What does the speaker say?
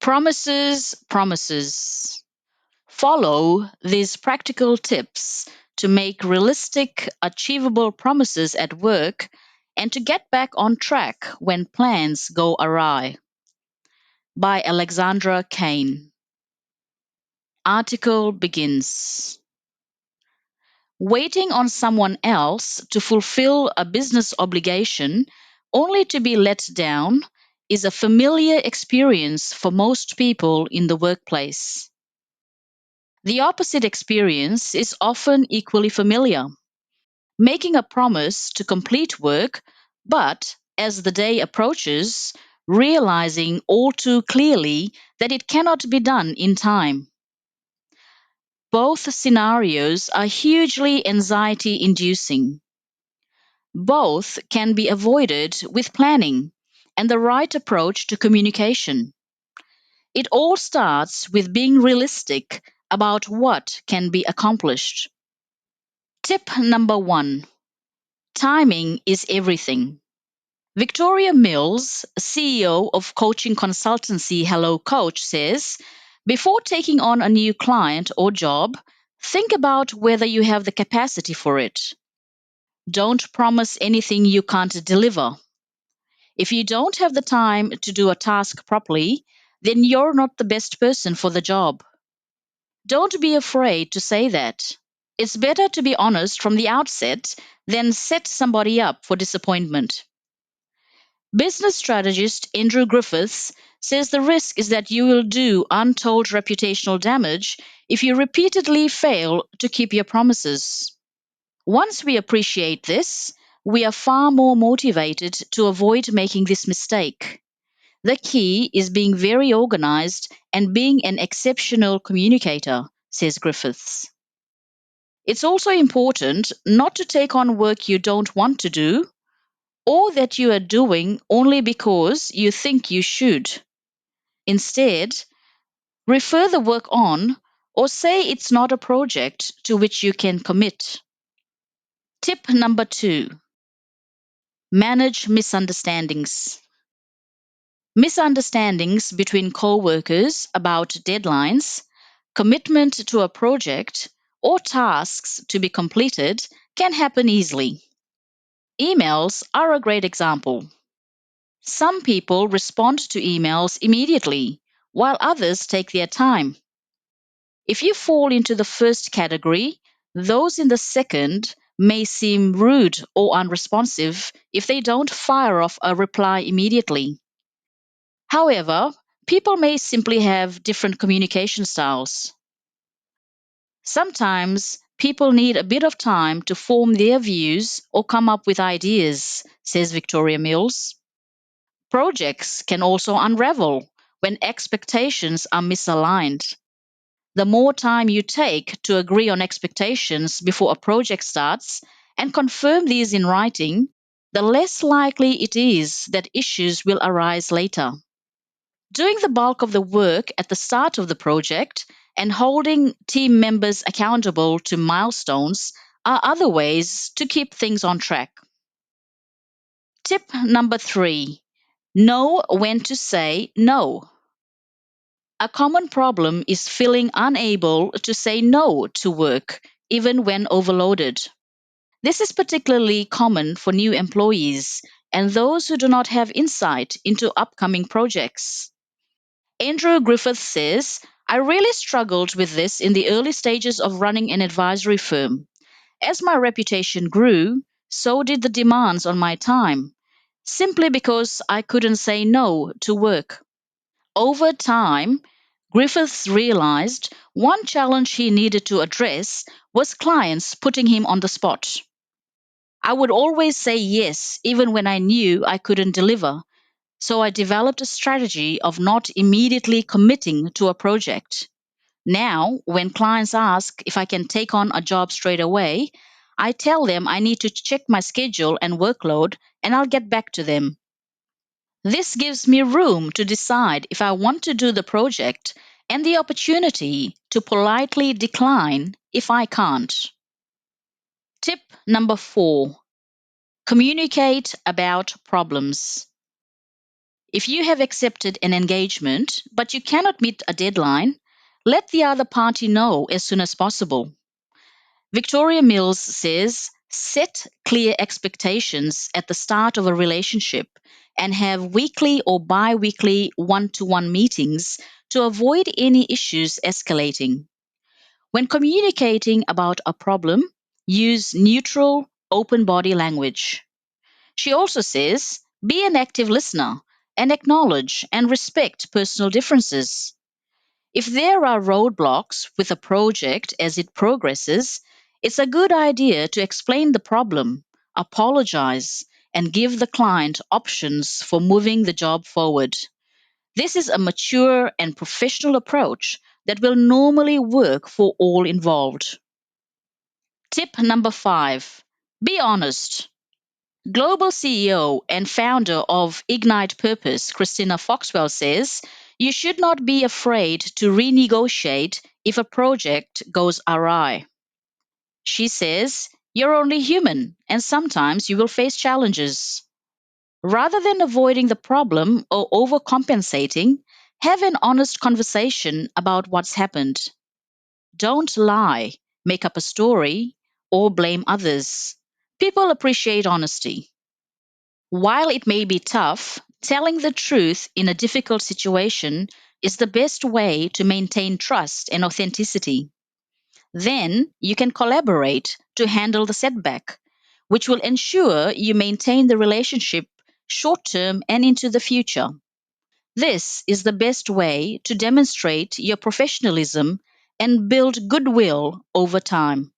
Promises, promises. Follow these practical tips to make realistic, achievable promises at work and to get back on track when plans go awry. By Alexandra Kane. Article begins. Waiting on someone else to fulfill a business obligation only to be let down is a familiar experience for most people in the workplace. The opposite experience is often equally familiar. Making a promise to complete work, but as the day approaches, realizing all too clearly that it cannot be done in time. Both scenarios are hugely anxiety inducing. Both can be avoided with planning and the right approach to communication. It all starts with being realistic about what can be accomplished. Tip number 1: timing is everything. Victoria Mills, CEO of coaching consultancy Hello Coach, says, before taking on a new client or job, think about whether you have the capacity for it. Don't promise anything you can't deliver. If you don't have the time to do a task properly, then you're not the best person for the job. Don't be afraid to say that. It's better to be honest from the outset than set somebody up for disappointment. Business strategist Andrew Griffiths says the risk is that you will do untold reputational damage if you repeatedly fail to keep your promises. Once we appreciate this, we are far more motivated to avoid making this mistake. The key is being very organized and being an exceptional communicator, says Griffiths. It's also important not to take on work you don't want to do or that you are doing only because you think you should. Instead, refer the work on or say it's not a project to which you can commit. Tip number 2: manage misunderstandings. Misunderstandings between co-workers about deadlines, commitment to a project, or tasks to be completed can happen easily. Emails are a great example. Some people respond to emails immediately, while others take their time. If you fall into the first category, those in the second may seem rude or unresponsive if they don't fire off a reply immediately. However, people may simply have different communication styles. Sometimes people need a bit of time to form their views or come up with ideas, says Victoria Mills. Projects can also unravel when expectations are misaligned. The more time you take to agree on expectations before a project starts and confirm these in writing, the less likely it is that issues will arise later. Doing the bulk of the work at the start of the project and holding team members accountable to milestones are other ways to keep things on track. Tip number 3: know when to say no. A common problem is feeling unable to say no to work, even when overloaded. This is particularly common for new employees and those who do not have insight into upcoming projects. Andrew Griffith says, I really struggled with this in the early stages of running an advisory firm. As my reputation grew, so did the demands on my time, simply because I couldn't say no to work. Over time, Griffiths realized one challenge he needed to address was clients putting him on the spot. I would always say yes, even when I knew I couldn't deliver, so I developed a strategy of not immediately committing to a project. Now, when clients ask if I can take on a job straight away, I tell them I need to check my schedule and workload and I'll get back to them. This gives me room to decide if I want to do the project and the opportunity to politely decline if I can't. Tip number 4: communicate about problems. If you have accepted an engagement but you cannot meet a deadline, let the other party know as soon as possible. Victoria Mills says, set clear expectations at the start of a relationship and have weekly or bi weekly one to one meetings to avoid any issues escalating. When communicating about a problem, use neutral, open body language. She also says, be an active listener and acknowledge and respect personal differences. If there are roadblocks with a project as it progresses, it's a good idea to explain the problem, apologize, and give the client options for moving the job forward. This is a mature and professional approach that will normally work for all involved. Tip number 5, be honest. Global CEO and founder of Ignite Purpose, Christina Foxwell says, you should not be afraid to renegotiate if a project goes awry. She says, you're only human and sometimes you will face challenges. Rather than avoiding the problem or overcompensating, have an honest conversation about what's happened. Don't lie, make up a story, or blame others. People appreciate honesty. While it may be tough, telling the truth in a difficult situation is the best way to maintain trust and authenticity. Then you can collaborate to handle the setback, which will ensure you maintain the relationship short term and into the future. This is the best way to demonstrate your professionalism and build goodwill over time.